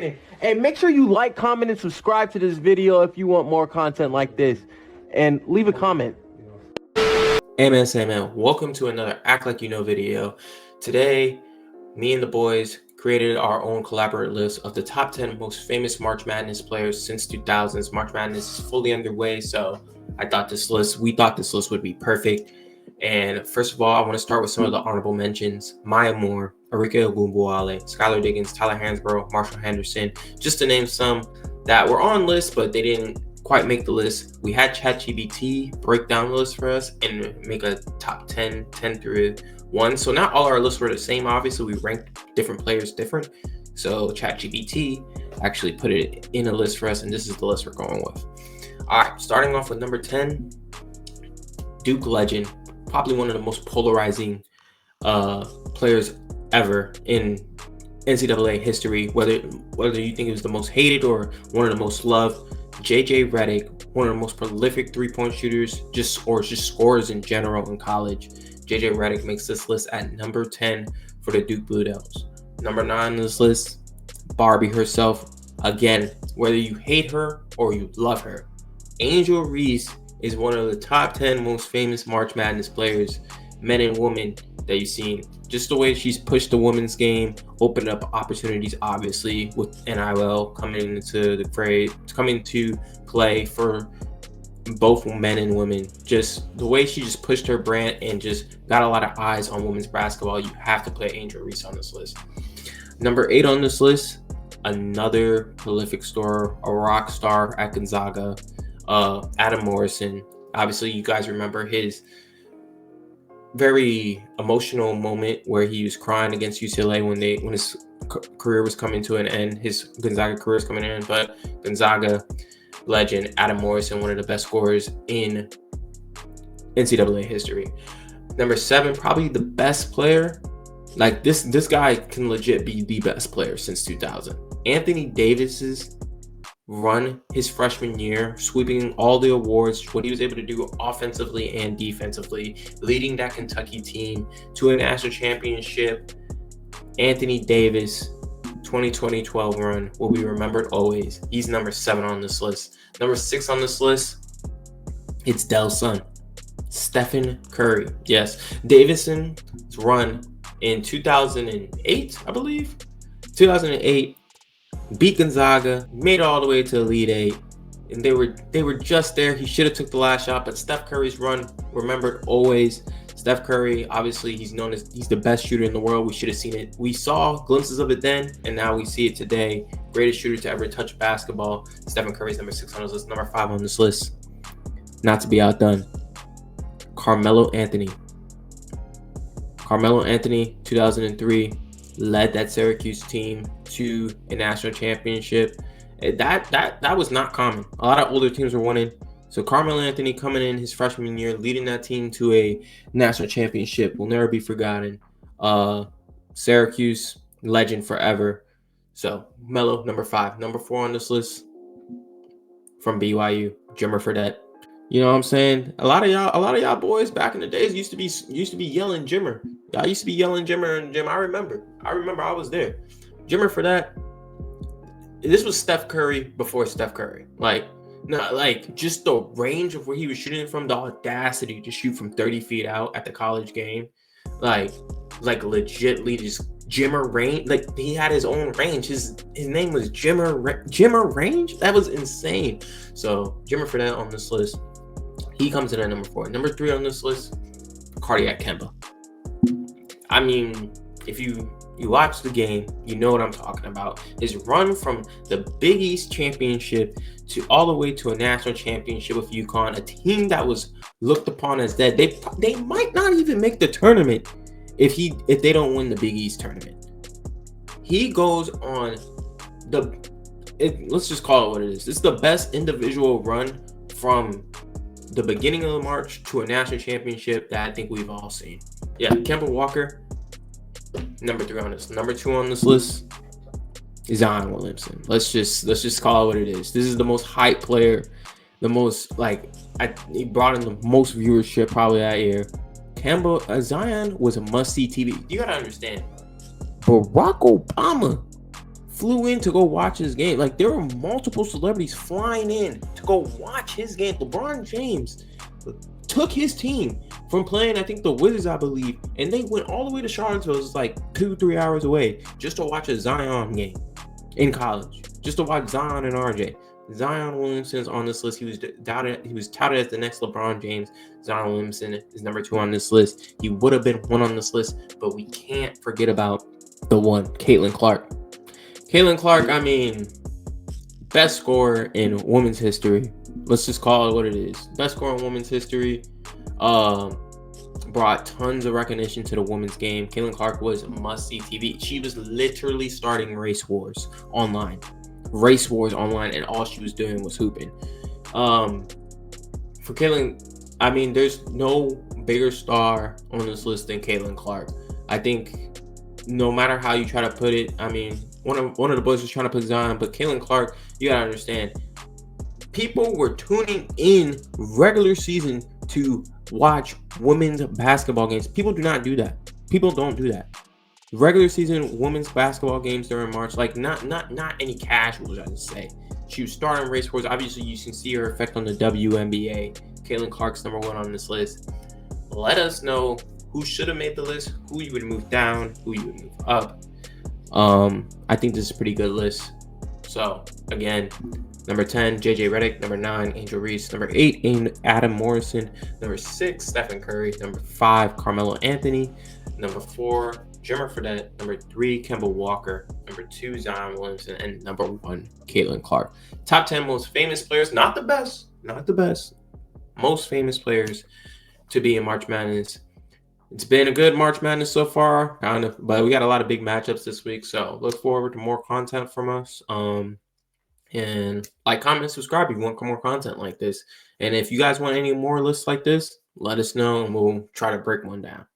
And make sure you like, comment, and subscribe to this video if you want more content like this. And leave a comment. Hey man, welcome to another Act Like You Know video. Today, me and the boys created our own collaborative list of the top 10 most famous March Madness players since 2000s. March Madness is fully underway, so we thought this list would be perfect. And first of all, I want to start with some of the honorable mentions. Maya Moore, Arike Ogunbowale, Skylar Diggins, Tyler Hansbrough, Marshall Henderson, just to name some that were on lists, but they didn't quite make the list. We had ChatGPT break down the list for us and make a top 10 through 1. So not all our lists were the same. Obviously, we ranked different players different. So ChatGPT actually put it in a list for us, and this is the list we're going with. All right, starting off with number 10, Duke legend, probably one of the most polarizing players ever in NCAA history, whether you think it was the most hated or one of the most loved. JJ Redick, one of the most prolific three-point shooters, just scorers in general in college. JJ Redick makes this list at number 10 for the Duke Blue Devils. Number 9 on this list, Barbie herself. Again, whether you hate her or you love her, Angel Reese is one of the top 10 most famous March Madness players, men and women, that you've seen. Just the way she's pushed the women's game, opened up opportunities, obviously, with NIL coming to play for both men and women. Just the way she just pushed her brand and just got a lot of eyes on women's basketball. You have to play Angel Reese on this list. Number 8 on this list, another prolific scorer, a rock star at Gonzaga, Adam Morrison. Obviously, you guys remember his very emotional moment where he was crying against UCLA when his career was coming to an end. His Gonzaga career is coming to an end, but Gonzaga legend Adam Morrison, one of the best scorers in NCAA history. Number 7, probably the best player. Like this guy can legit be the best player since 2000. Anthony Davis's run his freshman year, sweeping all the awards, what he was able to do offensively and defensively, leading that Kentucky team to a national championship. Anthony Davis, 2012 run will be remembered always. He's number 7 on this list. Number 6 on this list, it's Dell's son, Stephen Curry. Yes, Davison's run in 2008, I believe. 2008, beat Gonzaga, made it all the way to Elite 8, and they were just there. He should have took the last shot, but Steph Curry's run remembered always. Steph Curry, obviously, he's the best shooter in the world. We should have seen it. We saw glimpses of it then, and now we see it today. Greatest shooter to ever touch basketball. Stephen Curry's number 6 on this list. Number 5 on this list, not to be outdone, Carmelo Anthony. Carmelo Anthony, 2003, led that Syracuse team to a national championship. That was not common. A lot of older teams were winning. So Carmelo Anthony coming in his freshman year, leading that team to a national championship will never be forgotten. Syracuse legend forever. So Melo, number 5. Number 4 on this list, from BYU, Jimmer Fredette. You know what I'm saying? A lot of y'all boys back in the days used to be yelling Jimmer. Y'all used to be yelling Jimmer and Jim. I remember I was there. Jimmer Fredette. This was Steph Curry before Steph Curry. Just the range of where he was shooting from, the audacity to shoot from 30 feet out at the college game. Like legitly just Jimmer range. Like he had his own range. His name was Jimmer Range. That was insane. So Jimmer Fredette on this list. He comes in at number 4. Number 3 on this list, Cardiac Kemba. I mean, if you watch the game, you know what I'm talking about. His run from the Big East championship to all the way to a national championship with UConn, a team that was looked upon as dead. They might not even make the tournament if they don't win the Big East tournament. He goes on let's just call it what it is. It's the best individual run from the beginning of the March to a national championship that I think we've all seen. Yeah, Kemba Walker, number 3 on this. Number 2 on this list is Zion Williamson. Let's just call it what it is. This is the most hype player, the most he brought in the most viewership probably that year. Zion was a must-see TV. You gotta understand, Barack Obama flew in to go watch his game. Like, there were multiple celebrities flying in to go watch his game. LeBron James took his team from playing, I think, the Wizards, I believe, and they went all the way to Charlottesville. It was like 2-3 hours away just to watch a Zion game in college, just to watch Zion and RJ. Zion Williamson's on this list. He was touted as the next LeBron James. Zion Williamson is number 2 on this list. He would have been 1 on this list, but we can't forget about the one, Caitlin Clark. Caitlin Clark, I mean, best scorer in women's history. Let's just call it what it is. Best scorer in women's history. Brought tons of recognition to the women's game. Caitlin Clark was must-see TV. She was literally starting race wars online, and all she was doing was hooping. For Caitlin, I mean, there's no bigger star on this list than Caitlin Clark. I think no matter how you try to put it, I mean, one of the boys was trying to put Zion, but Caitlin Clark, you gotta understand, people were tuning in regular season to watch women's basketball games. People do not do that. People don't do that. Regular season women's basketball games during March, like not any casuals, I would say. She was starting race wars. Obviously, you can see her effect on the WNBA. Caitlin Clark's number 1 on this list. Let us know who should have made the list, who you would move down, who you would move up. I think this is a pretty good list. So again, number 10, JJ Redick. Number 9, Angel Reese. Number 8, Adam Morrison. Number 6, Stephen Curry. Number 5, Carmelo Anthony. Number 4, Jimmer Fredette. Number 3, Kemba Walker. Number 2, Zion Williamson. And number 1, Caitlin Clark. Top 10 most famous players, not the best, most famous players to be in March Madness. It's been a good March Madness so far, kind of, but we got a lot of big matchups this week, so look forward to more content from us. And like, comment, subscribe if you want more content like this. And if you guys want any more lists like this, let us know and we'll try to break one down.